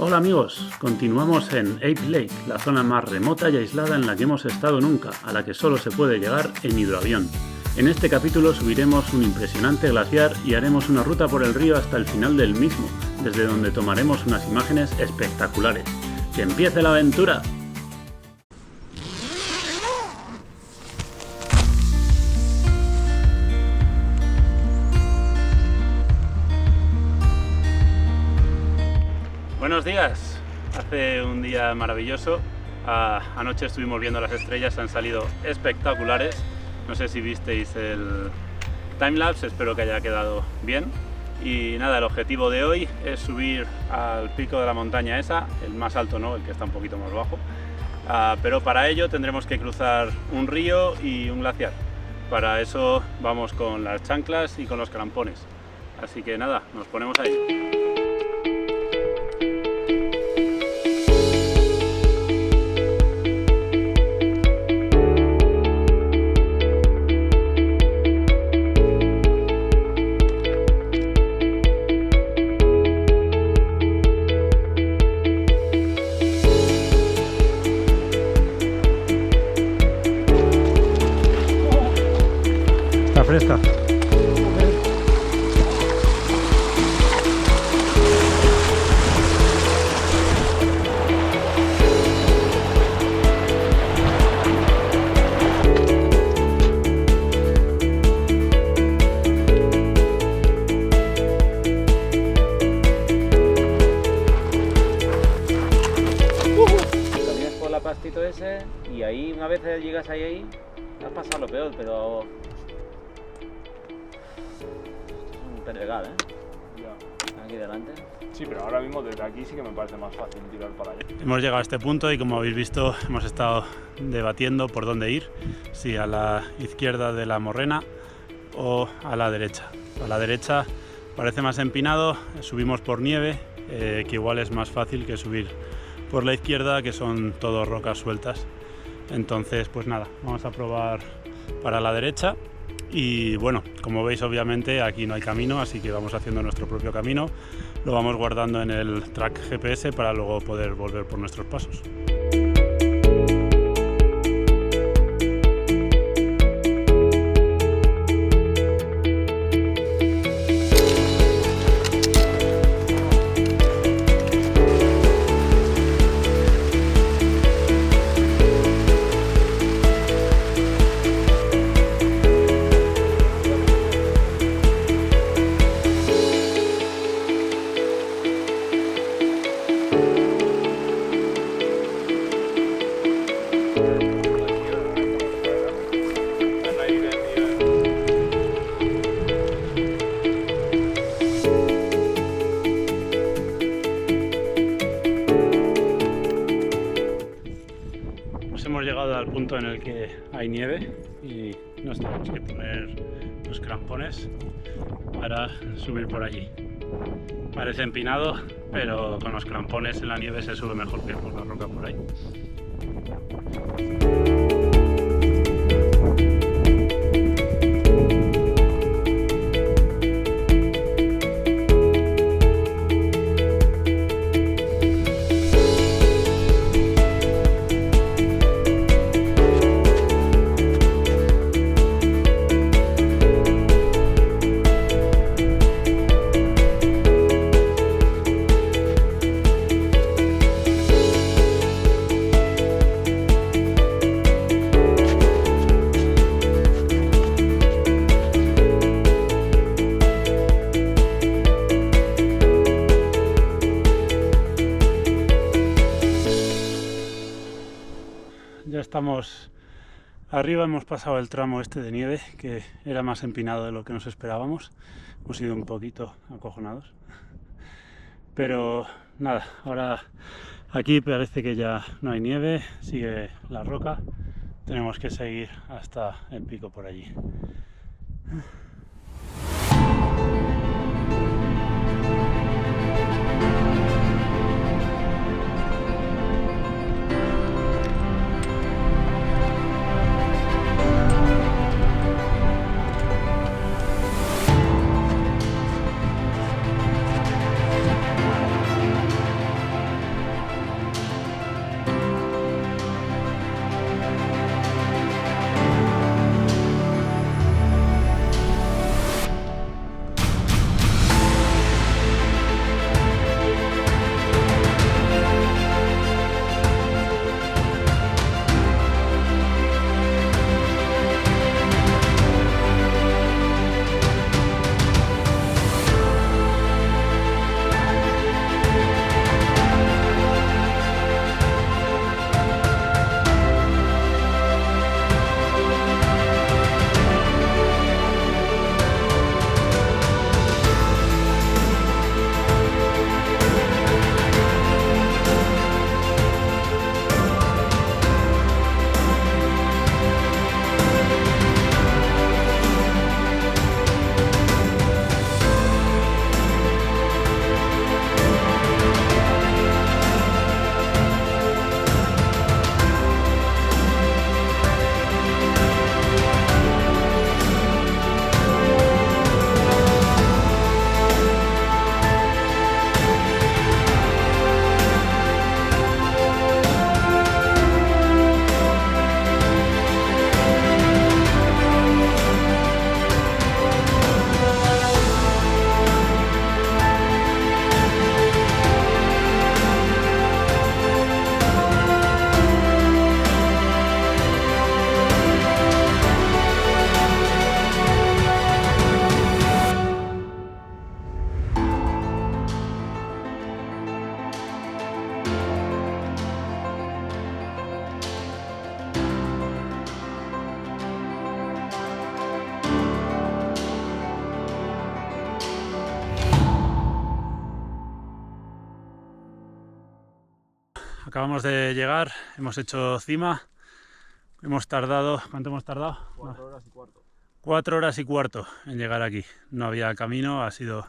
Hola amigos, continuamos en Ape Lake, la zona más remota y aislada en la que hemos estado nunca, a la que solo se puede llegar en hidroavión. En este capítulo subiremos un impresionante glaciar y haremos una ruta por el río hasta el final del mismo, desde donde tomaremos unas imágenes espectaculares. ¡Que empiece la aventura! Buenos días, hace un día maravilloso. Anoche estuvimos viendo las estrellas, han salido espectaculares. No sé si visteis el timelapse, espero que haya quedado bien. Y nada, el objetivo de hoy es subir al pico de la montaña esa, el más alto no, el que está un poquito más bajo. Pero para ello tendremos que cruzar un río y un glaciar. Para eso vamos con las chanclas y con los crampones. Así que nada, nos ponemos a ello. Fresca. Caminas por la pastito ese y ahí una vez llegas ahí has pasado lo peor, pero pedregal, Ya. aquí delante. Sí, pero ahora mismo desde aquí sí que me parece más fácil tirar para allá. Hemos llegado a este punto y como habéis visto hemos estado debatiendo por dónde ir, si a la izquierda de la morrena o a la derecha. A la derecha parece más empinado, subimos por nieve, que igual es más fácil que subir por la izquierda, que son todo rocas sueltas. Entonces pues nada, vamos a probar para la derecha. Y bueno, como veis obviamente aquí no hay camino, así que vamos haciendo nuestro propio camino, lo vamos guardando en el track GPS para luego poder volver por nuestros pasos. Hemos llegado al punto en el que hay nieve y nos tenemos que poner los crampones para subir por allí. Parece empinado, pero con los crampones en la nieve se sube mejor que por la roca por ahí. Ya estamos arriba, hemos pasado el tramo este de nieve, que era más empinado de lo que nos esperábamos. Hemos ido un poquito acojonados. Pero nada, ahora aquí parece que ya no hay nieve, sigue la roca. Tenemos que seguir hasta el pico por allí. acabamos de llegar, hemos hecho cima, hemos tardado, ¿cuánto hemos tardado? 4 horas y cuarto. 4 horas y cuarto en llegar aquí. No había camino, ha sido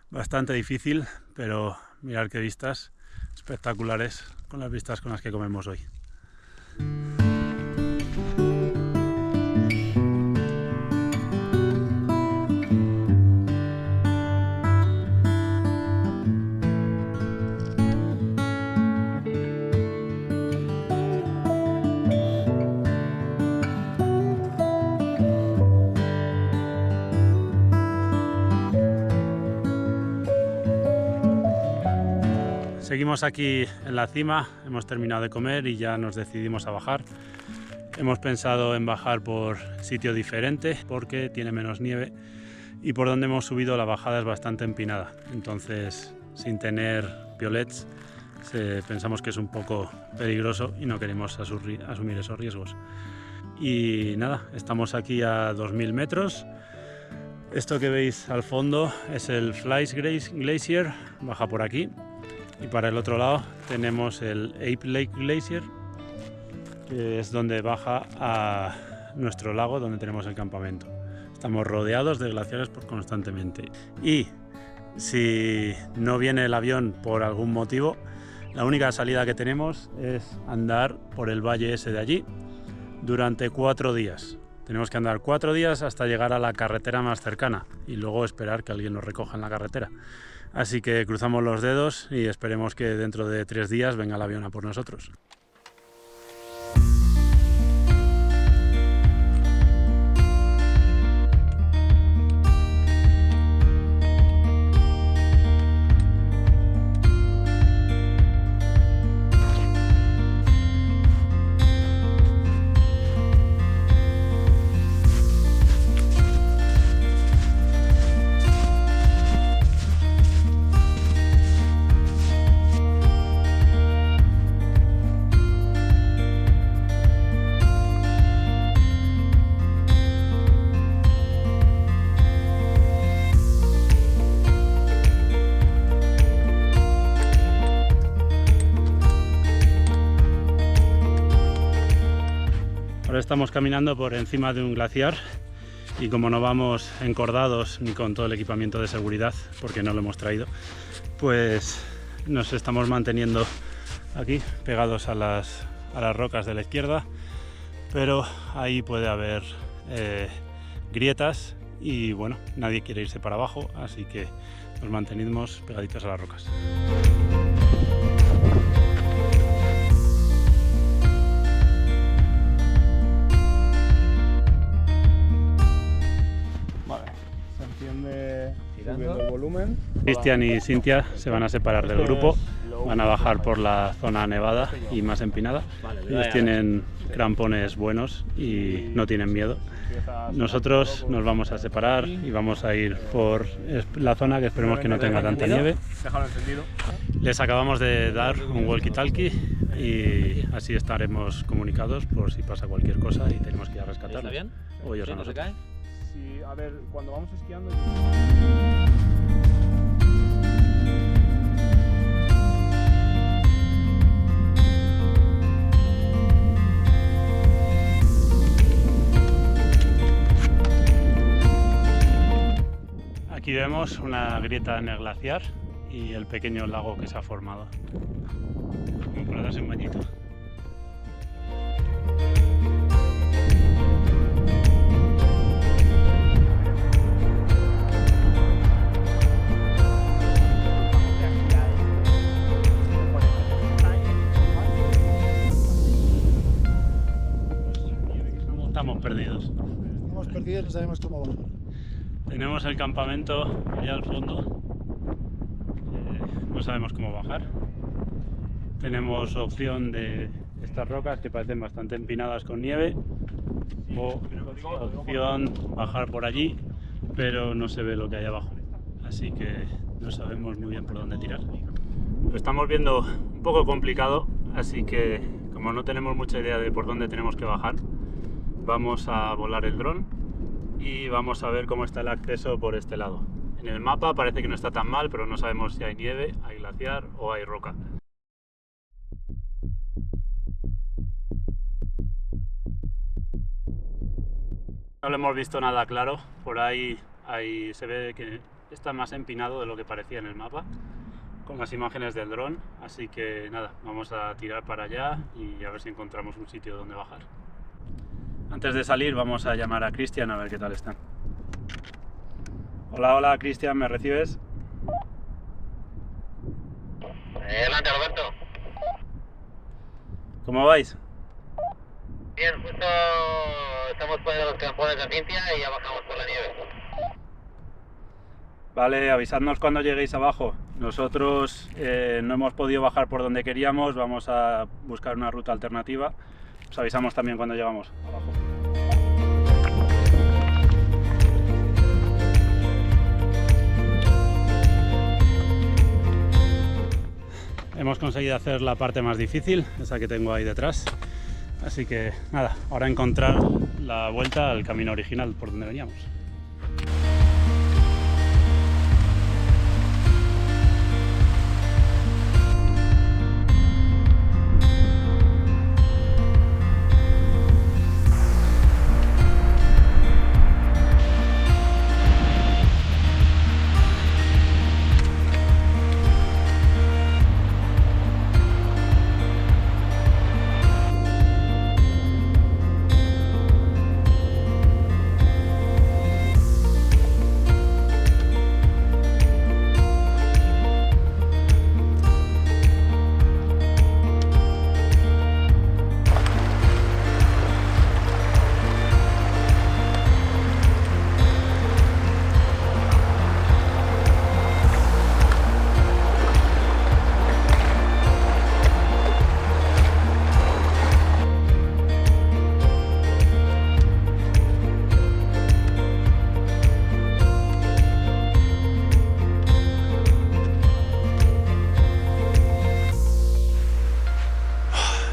bastante difícil, pero mirad qué vistas espectaculares con las vistas con las que comemos hoy. Seguimos aquí en la cima, hemos terminado de comer y ya nos decidimos a bajar. Hemos pensado en bajar por sitio diferente porque tiene menos nieve y por donde hemos subido la bajada es bastante empinada. Entonces, sin tener piolets, pensamos que es un poco peligroso y no queremos asumir esos riesgos. Y nada, estamos aquí a 2000 metros. Esto que veis al fondo es el Fleiss Glacier, baja por aquí. Y para el otro lado tenemos el Ape Lake Glacier, que es donde baja a nuestro lago donde tenemos el campamento. Estamos rodeados de glaciares constantemente. Y si no viene el avión por algún motivo, la única salida que tenemos es andar por el valle ese de allí durante 4 días. Tenemos que andar 4 días hasta llegar a la carretera más cercana y luego esperar que alguien nos recoja en la carretera. Así que cruzamos los dedos y esperemos que dentro de 3 días venga el avión a por nosotros. Ahora estamos caminando por encima de un glaciar y como no vamos encordados ni con todo el equipamiento de seguridad, porque no lo hemos traído, pues nos estamos manteniendo aquí pegados a las rocas de la izquierda, pero ahí puede haber grietas y bueno, nadie quiere irse para abajo, así que nos mantenemos pegaditos a las rocas. Subiendo el volumen. Cristian y Cintia se van a separar del grupo, van a bajar por la zona nevada y más empinada. Ellos tienen crampones buenos y no tienen miedo. Nosotros nos vamos a separar y vamos a ir por la zona que esperemos que no tenga tanta nieve. Les acabamos de dar un walkie-talkie y así estaremos comunicados por si pasa cualquier cosa y tenemos que ir a rescatarlos. O ellos a nosotros. Sí, a ver, cuando vamos esquiando... Aquí vemos una grieta en el glaciar y el pequeño lago que se ha formado. Como para darse un bañito. Estamos perdidos. Estamos perdidos, no sabemos cómo bajar. Tenemos el campamento allá al fondo. No sabemos cómo bajar. Tenemos opción de estas rocas que parecen bastante empinadas con nieve o opción bajar por allí, pero no se ve lo que hay abajo. Así que no sabemos muy bien por dónde tirar. Lo estamos viendo un poco complicado, así que como no tenemos mucha idea de por dónde tenemos que bajar, vamos a volar el dron y vamos a ver cómo está el acceso por este lado. En el mapa parece que no está tan mal, pero no sabemos si hay nieve, hay glaciar o hay roca. No lo hemos visto nada claro, por ahí se ve que está más empinado de lo que parecía en el mapa, con las imágenes del dron, así que nada, vamos a tirar para allá y a ver si encontramos un sitio donde bajar. Antes de salir vamos a llamar a Cristian a ver qué tal están. Hola Cristian, ¿me recibes? Adelante, Roberto. ¿Cómo vais? Bien, justo estamos fuera de los campones de Cintia y ya bajamos por la nieve. Vale, avisadnos cuando lleguéis abajo. Nosotros no hemos podido bajar por donde queríamos, vamos a buscar una ruta alternativa. Os avisamos también cuando llegamos abajo. Hemos conseguido hacer la parte más difícil, esa que tengo ahí detrás. Así que nada, ahora encontrar la vuelta al camino original por donde veníamos.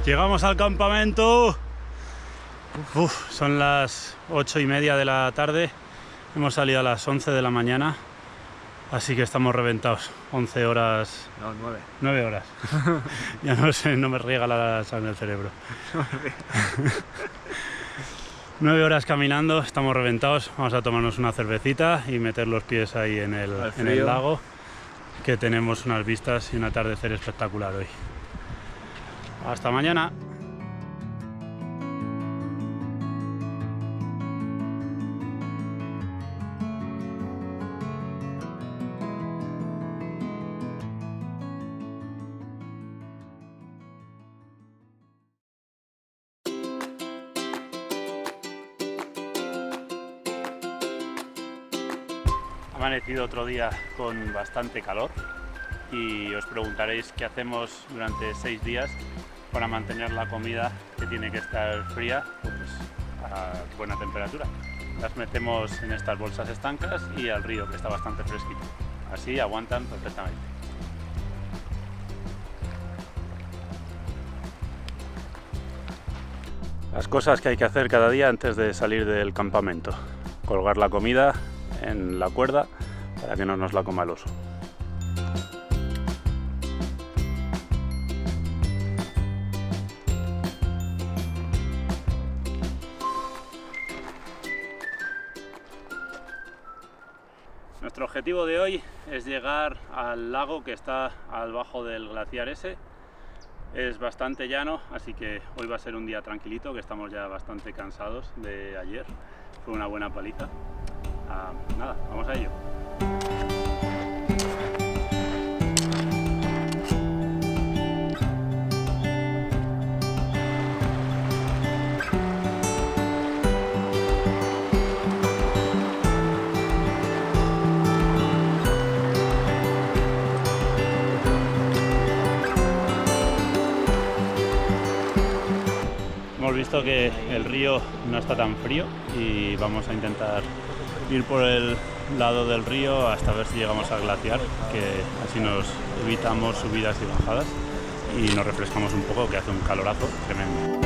Llegamos al campamento. Son las 8:30 de la tarde. Hemos salido a las 11 de la mañana. Así que estamos reventados. 11 horas. No, 9. 9 horas. Ya no sé, no me riega la sangre el cerebro. 9 horas caminando, estamos reventados. Vamos a tomarnos una cervecita y meter los pies ahí en el lago, que tenemos unas vistas y un atardecer espectacular hoy. Hasta mañana. Ha amanecido otro día con bastante calor y os preguntaréis qué hacemos durante 6 días para mantener la comida, que tiene que estar fría, pues a buena temperatura. Las metemos en estas bolsas estancas y al río, que está bastante fresquito. Así aguantan perfectamente. Las cosas que hay que hacer cada día antes de salir del campamento: colgar la comida en la cuerda para que no nos la coma el oso. Nuestro objetivo de hoy es llegar al lago que está al bajo del glaciar ese. Es bastante llano, así que hoy va a ser un día tranquilito, que estamos ya bastante cansados de ayer. Fue una buena paliza. Nada, vamos a ello. Hemos visto que el río no está tan frío y vamos a intentar ir por el lado del río hasta ver si llegamos al glaciar, que así nos evitamos subidas y bajadas y nos refrescamos un poco, que hace un calorazo tremendo.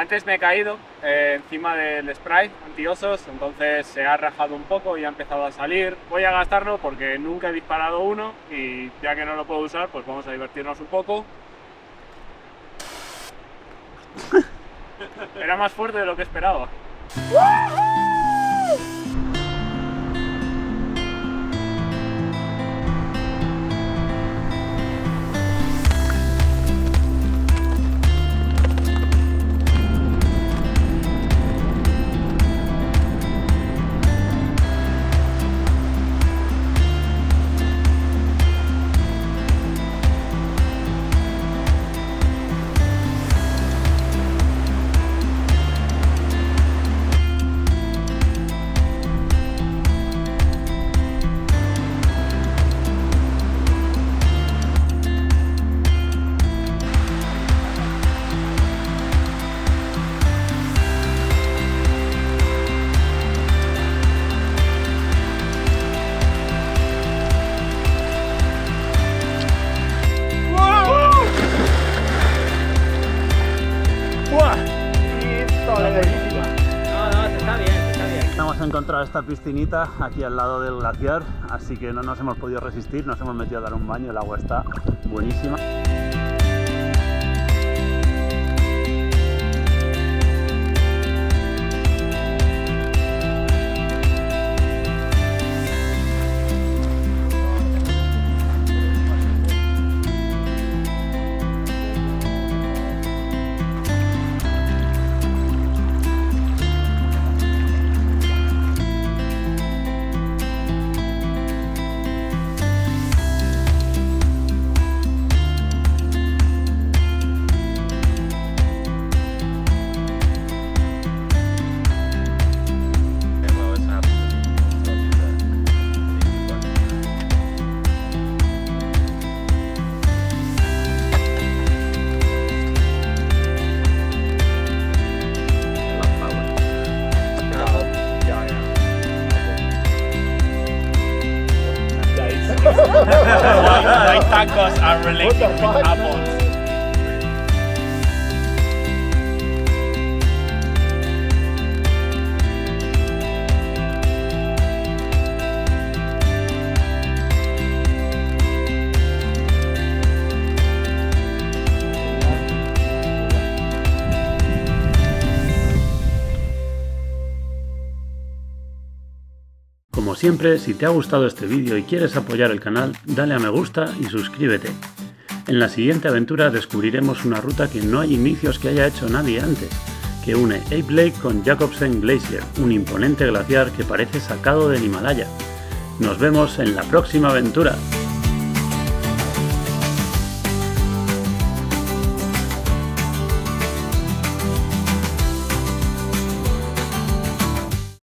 Antes me he caído encima del spray antiosos, entonces se ha rajado un poco y ha empezado a salir. Voy a gastarlo porque nunca he disparado uno y ya que no lo puedo usar, pues vamos a divertirnos un poco. Era más fuerte de lo que esperaba. Hemos encontrado esta piscinita aquí al lado del glaciar, así que no nos hemos podido resistir, nos hemos metido a dar un baño, el agua está buenísima. Why tacos are related with apples? Como siempre, si te ha gustado este vídeo y quieres apoyar el canal, dale a me gusta y suscríbete. En la siguiente aventura descubriremos una ruta que no hay indicios que haya hecho nadie antes, que une Ape Lake con Jacobsen Glacier, un imponente glaciar que parece sacado del Himalaya. Nos vemos en la próxima aventura.